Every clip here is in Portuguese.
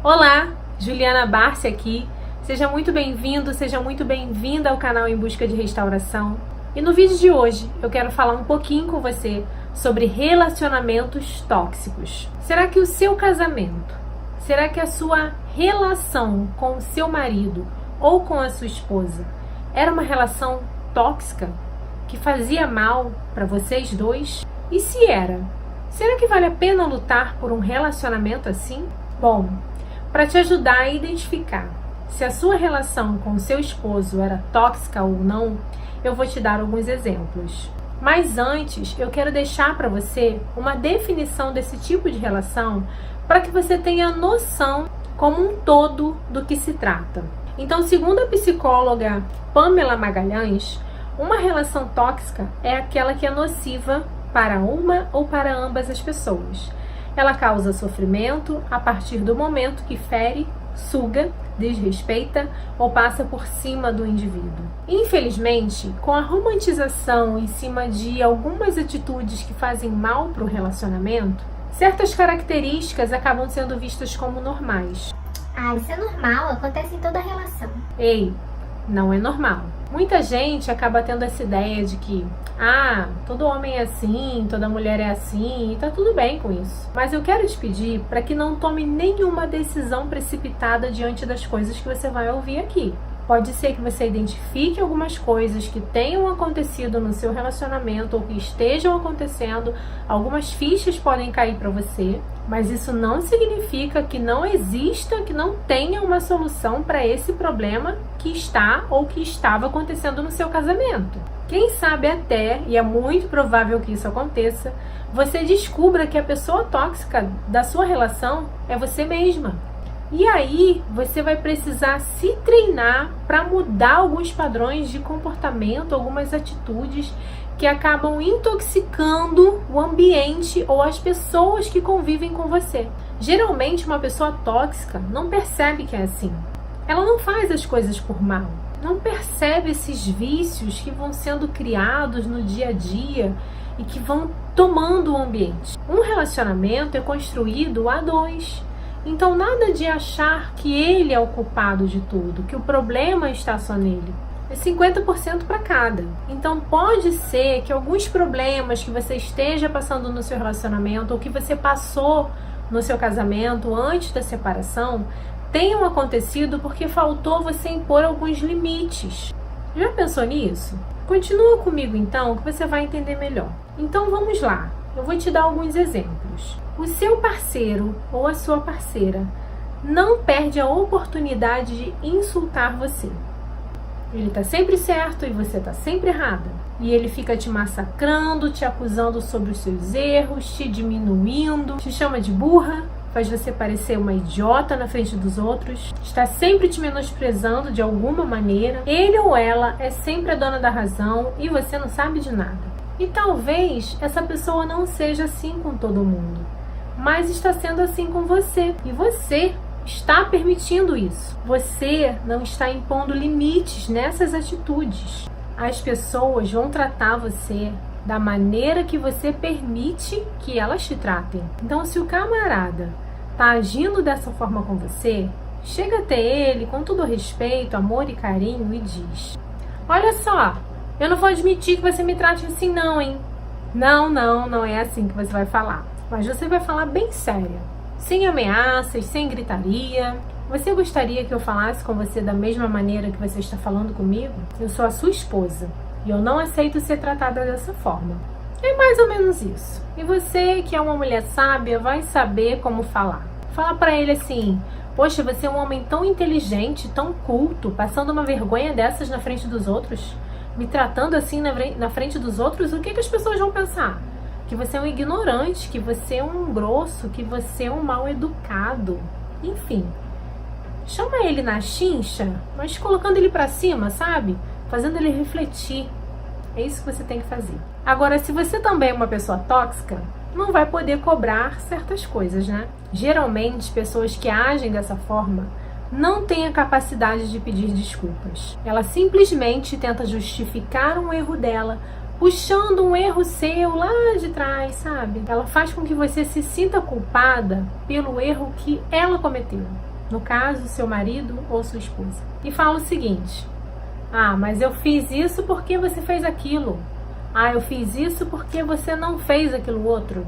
Olá, Juliana Barsi aqui. Seja muito bem-vindo, seja muito bem-vinda ao canal Em Busca de Restauração. E no vídeo de hoje eu quero falar um pouquinho com você sobre relacionamentos tóxicos. Será que o seu casamento, será que a sua relação com o seu marido ou com a sua esposa era uma relação tóxica que fazia mal para vocês dois? E se era, será que vale a pena lutar por um relacionamento assim? Bom, para te ajudar a identificar se a sua relação com o seu esposo era tóxica ou não, eu vou te dar alguns exemplos. Mas antes, eu quero deixar para você uma definição desse tipo de relação para que você tenha noção como um todo do que se trata. Então, segundo a psicóloga Pamela Magalhães, uma relação tóxica é aquela que é nociva para uma ou para ambas as pessoas. Ela causa sofrimento a partir do momento que fere, suga, desrespeita ou passa por cima do indivíduo. Infelizmente, com a romantização em cima de algumas atitudes que fazem mal para o relacionamento, certas características acabam sendo vistas como normais. Isso é normal, acontece em toda relação. Ei, não é normal. Muita gente acaba tendo essa ideia de que todo homem é assim, toda mulher é assim, e tá tudo bem com isso. Mas eu quero te pedir para que não tome nenhuma decisão precipitada diante das coisas que você vai ouvir aqui. Pode ser que você identifique algumas coisas que tenham acontecido no seu relacionamento ou que estejam acontecendo, algumas fichas podem cair para você, mas isso não significa que não exista, que não tenha uma solução para esse problema que está ou que estava acontecendo no seu casamento. Quem sabe até, e é muito provável que isso aconteça, você descubra que a pessoa tóxica da sua relação é você mesma. E aí, você vai precisar se treinar para mudar alguns padrões de comportamento, algumas atitudes que acabam intoxicando o ambiente ou as pessoas que convivem com você. Geralmente, uma pessoa tóxica não percebe que é assim. Ela não faz as coisas por mal. Não percebe esses vícios que vão sendo criados no dia a dia e que vão tomando o ambiente. Um relacionamento é construído a dois. Então, nada de achar que ele é o culpado de tudo, que o problema está só nele. É 50% para cada. Então, pode ser que alguns problemas que você esteja passando no seu relacionamento ou que você passou no seu casamento antes da separação tenham acontecido porque faltou você impor alguns limites. Já pensou nisso? Continua comigo então, que você vai entender melhor. Então, vamos lá. Eu vou te dar alguns exemplos. O seu parceiro ou a sua parceira não perde a oportunidade de insultar você. Ele está sempre certo e você está sempre errada. E ele fica te massacrando, te acusando sobre os seus erros, te diminuindo, te chama de burra, faz você parecer uma idiota na frente dos outros, está sempre te menosprezando de alguma maneira. Ele ou ela é sempre a dona da razão e você não sabe de nada. E talvez essa pessoa não seja assim com todo mundo, mas está sendo assim com você. E você está permitindo isso. Você não está impondo limites nessas atitudes. As pessoas vão tratar você da maneira que você permite que elas te tratem. Então, se o camarada está agindo dessa forma com você, chega até ele com todo respeito, amor e carinho e diz: olha só, eu não vou admitir que você me trate assim não, hein? Não é assim que você vai falar. Mas você vai falar bem séria, sem ameaças, sem gritaria. Você gostaria que eu falasse com você da mesma maneira que você está falando comigo? Eu sou a sua esposa e eu não aceito ser tratada dessa forma. É mais ou menos isso. E você, que é uma mulher sábia, vai saber como falar. Fala pra ele assim: poxa, você é um homem tão inteligente, tão culto, passando uma vergonha dessas na frente dos outros? Me tratando assim na frente dos outros, o que as pessoas vão pensar? Que você é um ignorante, que você é um grosso, que você é um mal educado. Enfim, chama ele na chincha, mas colocando ele pra cima, sabe? Fazendo ele refletir. É isso que você tem que fazer. Agora, se você também é uma pessoa tóxica, não vai poder cobrar certas coisas, né? Geralmente, pessoas que agem dessa forma não tem a capacidade de pedir desculpas. Ela simplesmente tenta justificar um erro dela, puxando um erro seu lá de trás, sabe? Ela faz com que você se sinta culpada pelo erro que ela cometeu. no caso, seu marido ou sua esposa, e fala o seguinte: ah, mas eu fiz isso porque você fez aquilo. Ah, eu fiz isso porque você não fez aquilo outro.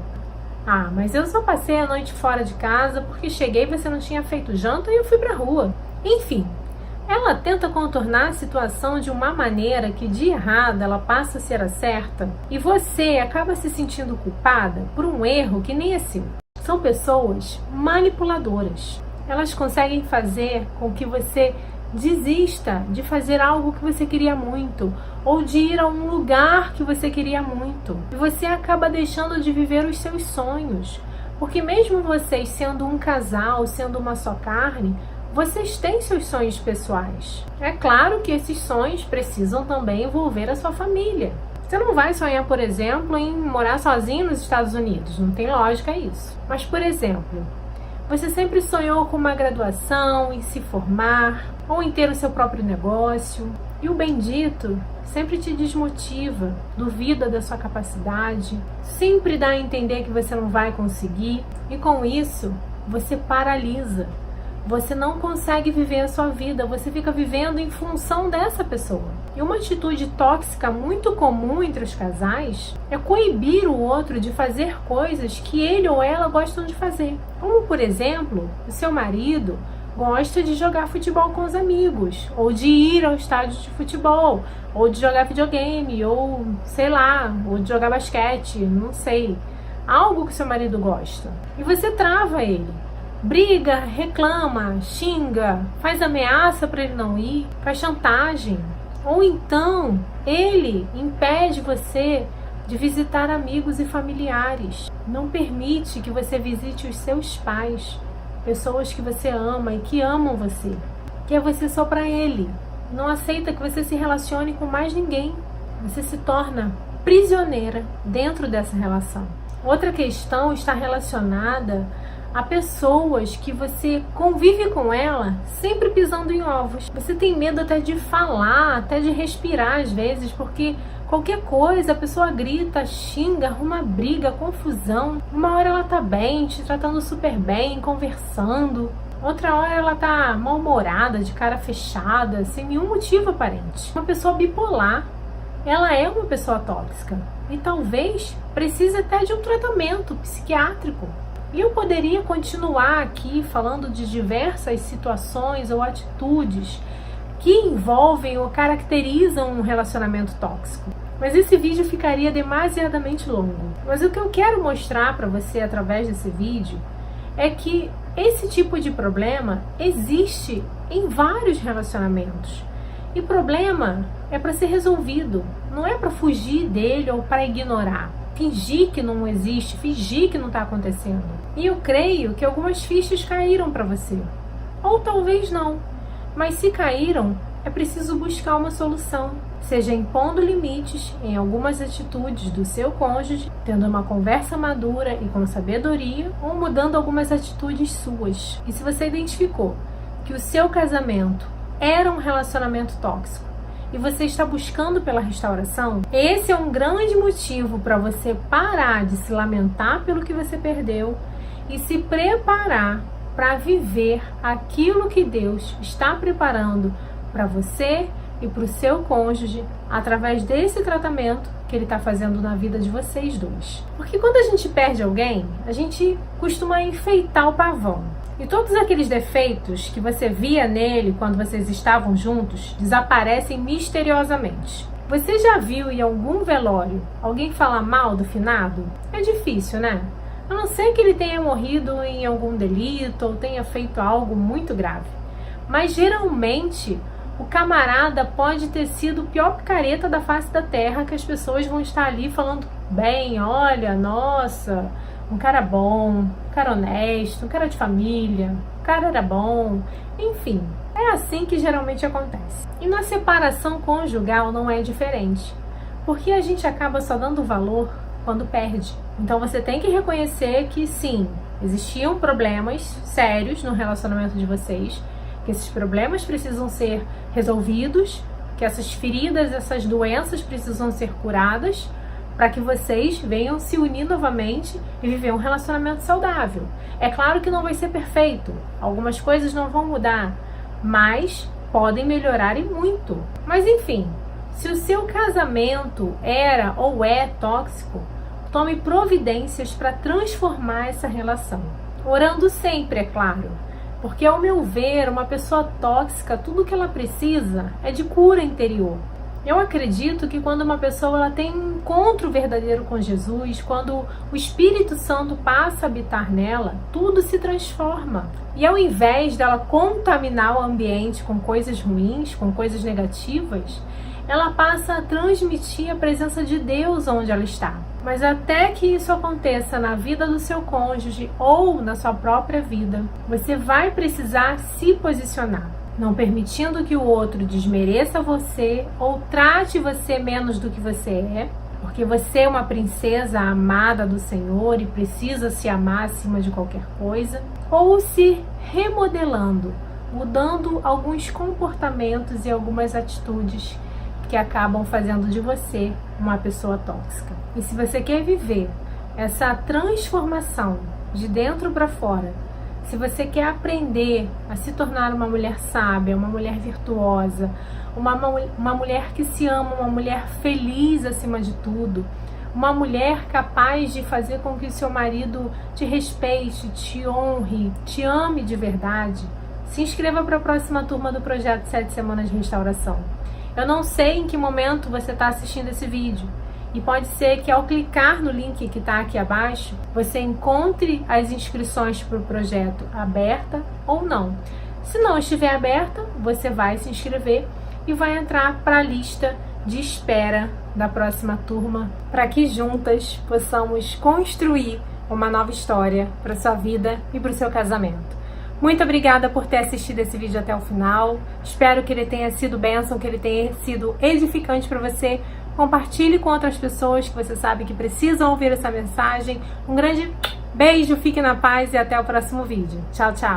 Ah, mas eu só passei a noite fora de casa porque cheguei e você não tinha feito janta e eu fui pra rua. Enfim, ela tenta contornar a situação de uma maneira que de errada ela passa a ser a certa e você acaba se sentindo culpada por um erro que nem é seu. São pessoas manipuladoras. Elas conseguem fazer com que você desista de fazer algo que você queria muito ou de ir a um lugar que você queria muito. E você acaba deixando de viver os seus sonhos. Porque mesmo vocês sendo um casal, sendo uma só carne, vocês têm seus sonhos pessoais. É claro que esses sonhos precisam também envolver a sua família. Você não vai sonhar, por exemplo, em morar sozinho nos Estados Unidos. Não tem lógica isso. Mas, por exemplo, você sempre sonhou com uma graduação, em se formar, ou em ter o seu próprio negócio. E o bendito sempre te desmotiva, duvida da sua capacidade, sempre dá a entender que você não vai conseguir. E com isso, você paralisa. Você não consegue viver a sua vida, você fica vivendo em função dessa pessoa. E uma atitude tóxica muito comum entre os casais é coibir o outro de fazer coisas que ele ou ela gostam de fazer. Como, por exemplo, o seu marido gosta de jogar futebol com os amigos, ou de ir ao estádio de futebol, ou de jogar videogame, ou sei lá, ou de jogar basquete, não sei. Algo que seu marido gosta. E você trava ele. Briga, reclama, xinga, faz ameaça para ele não ir, faz chantagem. Ou então, ele impede você de visitar amigos e familiares. Não permite que você visite os seus pais, pessoas que você ama e que amam você. Quer você só para ele. Não aceita que você se relacione com mais ninguém. Você se torna prisioneira dentro dessa relação. Outra questão está relacionada a pessoas que você convive com ela sempre pisando em ovos. Você tem medo até de falar, até de respirar às vezes, porque qualquer coisa a pessoa grita, xinga, arruma briga, confusão. Uma hora ela tá bem, te tratando super bem, conversando. Outra hora ela tá mal-humorada, de cara fechada, sem nenhum motivo aparente. Uma pessoa bipolar, ela é uma pessoa tóxica. E talvez precise até de um tratamento psiquiátrico. E eu poderia continuar aqui falando de diversas situações ou atitudes que envolvem ou caracterizam um relacionamento tóxico. Mas esse vídeo ficaria demasiadamente longo. Mas o que eu quero mostrar para você através desse vídeo é que esse tipo de problema existe em vários relacionamentos. E problema é para ser resolvido, não é para fugir dele ou para ignorar. Fingir que não existe, fingir que não está acontecendo. E eu creio que algumas fichas caíram para você. Ou talvez não. Mas se caíram, é preciso buscar uma solução. Seja impondo limites em algumas atitudes do seu cônjuge, tendo uma conversa madura e com sabedoria, ou mudando algumas atitudes suas. E se você identificou que o seu casamento era um relacionamento tóxico, e você está buscando pela restauração, esse é um grande motivo para você parar de se lamentar pelo que você perdeu e se preparar para viver aquilo que Deus está preparando para você e para o seu cônjuge através desse tratamento que Ele está fazendo na vida de vocês dois. Porque quando a gente perde alguém, a gente costuma enfeitar o pavão. E todos aqueles defeitos que você via nele quando vocês estavam juntos desaparecem misteriosamente. Você já viu em algum velório alguém falar mal do finado? É difícil, né? A não ser que ele tenha morrido em algum delito ou tenha feito algo muito grave. Mas geralmente o camarada pode ter sido o pior picareta da face da terra, que as pessoas vão estar ali falando bem, olha, nossa, um cara bom, um cara honesto, um cara de família, o cara era bom, enfim, é assim que geralmente acontece. E na separação conjugal não é diferente, porque a gente acaba só dando valor quando perde. Então você tem que reconhecer que sim, existiam problemas sérios no relacionamento de vocês, que esses problemas precisam ser resolvidos, que essas feridas, essas doenças precisam ser curadas, para que vocês venham se unir novamente e viver um relacionamento saudável. É claro que não vai ser perfeito, algumas coisas não vão mudar, mas podem melhorar e muito. Mas enfim, se o seu casamento era ou é tóxico, tome providências para transformar essa relação. Orando sempre, é claro. Porque, ao meu ver, uma pessoa tóxica, tudo que ela precisa é de cura interior. Eu acredito que quando uma pessoa ela tem um encontro verdadeiro com Jesus, quando o Espírito Santo passa a habitar nela, tudo se transforma. E ao invés dela contaminar o ambiente com coisas ruins, com coisas negativas, ela passa a transmitir a presença de Deus onde ela está. Mas até que isso aconteça na vida do seu cônjuge ou na sua própria vida, você vai precisar se posicionar, não permitindo que o outro desmereça você ou trate você menos do que você é, porque você é uma princesa amada do Senhor e precisa se amar acima de qualquer coisa, ou se remodelando, mudando alguns comportamentos e algumas atitudes que acabam fazendo de você uma pessoa tóxica. E se você quer viver essa transformação de dentro para fora, se você quer aprender a se tornar uma mulher sábia, uma mulher virtuosa, uma mulher que se ama, uma mulher feliz acima de tudo, uma mulher capaz de fazer com que o seu marido te respeite, te honre, te ame de verdade, se inscreva para a próxima turma do projeto 7 Semanas de Restauração. Eu não sei em que momento você está assistindo esse vídeo e pode ser que ao clicar no link que está aqui abaixo, você encontre as inscrições para o projeto aberta ou não. Se não estiver aberta, você vai se inscrever e vai entrar para a lista de espera da próxima turma para que juntas possamos construir uma nova história para a sua vida e para o seu casamento. Muito obrigada por ter assistido esse vídeo até o final. Espero que ele tenha sido bênção, que ele tenha sido edificante para você. Compartilhe com outras pessoas que você sabe que precisam ouvir essa mensagem. Um grande beijo, fique na paz e até o próximo vídeo. Tchau, tchau!